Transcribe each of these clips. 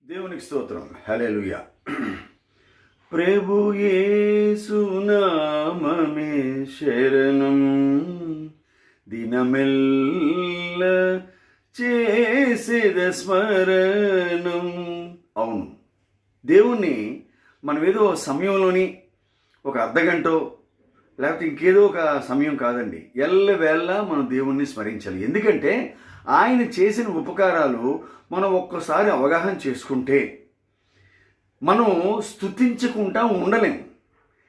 దేవునికి స్తోత్రం. హల్లెలూయా. ప్రభు యేసు నామమే శరణం, దినమెల్ల చేసేద స్మరణం. అవును, దేవుణ్ణి మనం ఏదో సమయంలోని ఒక అర్ధగంటో లేకపోతే ఇంకేదో ఒక సమయం కాదండి, ఎల్లవేళ మనం దేవుణ్ణి స్మరించాలి. ఎందుకంటే ఆయన చేసిన ఉపకారాలు మనం ఒక్కసారి అవగాహన చేసుకుంటే మనం స్తుతించకుండా ఉండలేం.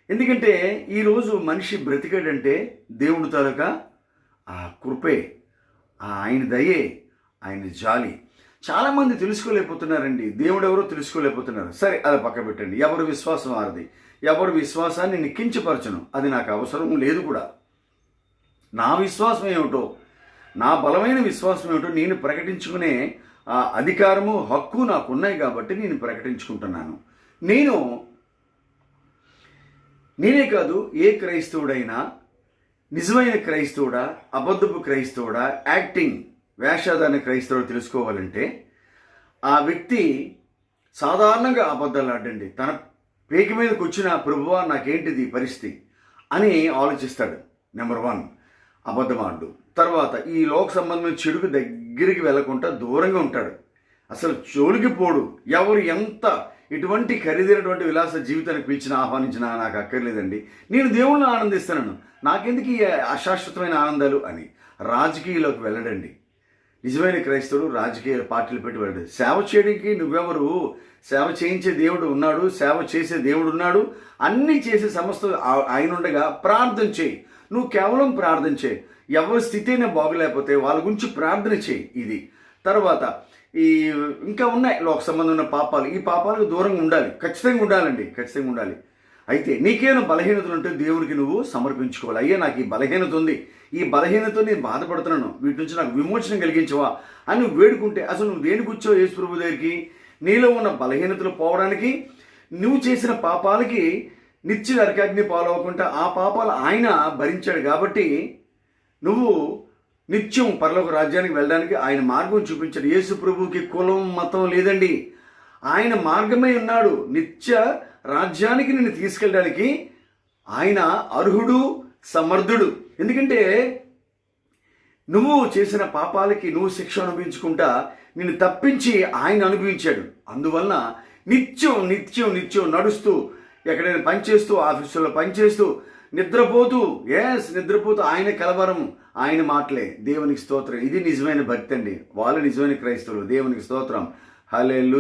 ఎందుకంటే ఈరోజు మనిషి బ్రతికాడంటే దేవుడి తాలూకా ఆ కృపే, ఆయన దయే, ఆయన జాలి. చాలామంది తెలుసుకోలేకపోతున్నారండి, దేవుడు ఎవరో తెలుసుకోలేకపోతున్నారు. సరే, అది పక్క పెట్టండి. ఎవరి విశ్వాసం వారిది. ఎవరి విశ్వాసాన్ని నేను కించపరచను, అది నాకు అవసరం లేదు కూడా. నా విశ్వాసం ఏమిటో, నా బలమైన విశ్వాసం ఏమిటో నేను ప్రకటించుకునే ఆ అధికారము, హక్కు నాకున్నాయి కాబట్టి నేను ప్రకటించుకుంటున్నాను. నేనే కాదు, ఏ క్రైస్తవుడైనా, నిజమైన క్రైస్తవుడా, అబద్ధపు క్రైస్తవుడా, యాక్టింగ్ వేషాధారణ క్రైస్తవుడు తెలుసుకోవాలంటే ఆ వ్యక్తి సాధారణంగా అబద్ధాలు ఆడండి. తన పేకి మీదకి వచ్చిన ప్రభువా నాకేంటిది పరిస్థితి అని ఆలోచిస్తాడు. నెంబర్ 1 అబద్ధమాడు. తర్వాత ఈ లోక సంబంధమైన చెడుకు దగ్గరికి వెళ్లకుండా దూరంగా ఉంటాడు. అసలు జోలికి పోడు. ఎవరు ఎంత ఇటువంటి ఖరీదైనటువంటి విలాస జీవితానికి పిలిచినా ఆహ్వానించినా నాకు అక్కర్లేదండి, నేను దేవుళ్ళని ఆనందిస్తున్నాను, నాకెందుకు ఈ అశాశ్వతమైన ఆనందాలు అని రాజకీయాల్లోకి వెళ్ళడండి. నిజమైన క్రైస్తవుడు రాజకీయ పార్టీలు పెట్టి వెళ్ళడు. సేవ చేయడానికి నువ్వెవరు? సేవ చేయించే దేవుడు ఉన్నాడు, సేవ చేసే దేవుడు ఉన్నాడు, అన్నీ చేసే సమస్త ఆయన ఉండగా ప్రార్థన చేయి. నువ్వు కేవలం ప్రార్థన చేయి. ఎవరి స్థితి అయినా బాగలేకపోతే వాళ్ళ గురించి ప్రార్థన చేయి. ఇది తర్వాత ఈ ఇంకా ఉన్నాయి లోక సంబంధమైన పాపాలు. ఈ పాపాలకు దూరంగా ఉండాలి, ఖచ్చితంగా ఉండాలండి, ఖచ్చితంగా ఉండాలి. అయితే నీకేమైనా బలహీనతలు ఉంటే దేవునికి నువ్వు సమర్పించుకోవాలి. అయ్యా నాకు ఈ బలహీనత ఉంది, ఈ బలహీనతతో నేను బాధపడుతున్నాను, వీటి నుంచి నాకు విమోచన కలిగించవా అని నువ్వు వేడుకుంటే, అసలు నువ్వు దేనికి వచ్చావు యేసు ప్రభు దగ్గరికి? నీలో ఉన్న బలహీనతలు పోవడానికి, నువ్వు చేసిన పాపాలకి నిత్య నరకాగ్ని పాలవకుండా ఆ పాపాలు ఆయన భరించాడు కాబట్టి నువ్వు నిత్యం పరలోక రాజ్యానికి వెళ్ళడానికి ఆయన మార్గం చూపించాడు. యేసు ప్రభువుకి కులం మతం లేదండి, ఆయన మార్గమే ఉన్నాడు. నిత్య రాజ్యానికి నిన్ను తీసుకెళ్ళడానికి ఆయన అర్హుడు, సమర్థుడు. ఎందుకంటే నువ్వు చేసిన పాపాలకి నువ్వు శిక్ష అనుభవించుకుంటా నిన్ను తప్పించి ఆయన అనుభవించాడు. అందువలన నిత్యం నిత్యం నిత్యం నడుస్తూ, ఎక్కడైనా పనిచేస్తూ, ఆఫీసులో పనిచేస్తూ, నిద్రపోతూ ఆయన కలవరం, ఆయన మాటలే. దేవునికి స్తోత్రం. ఇది నిజమైన భక్తి అండి. వాళ్ళు నిజమైన క్రైస్తవులు. దేవునికి స్తోత్రం. హల్లెలూయా.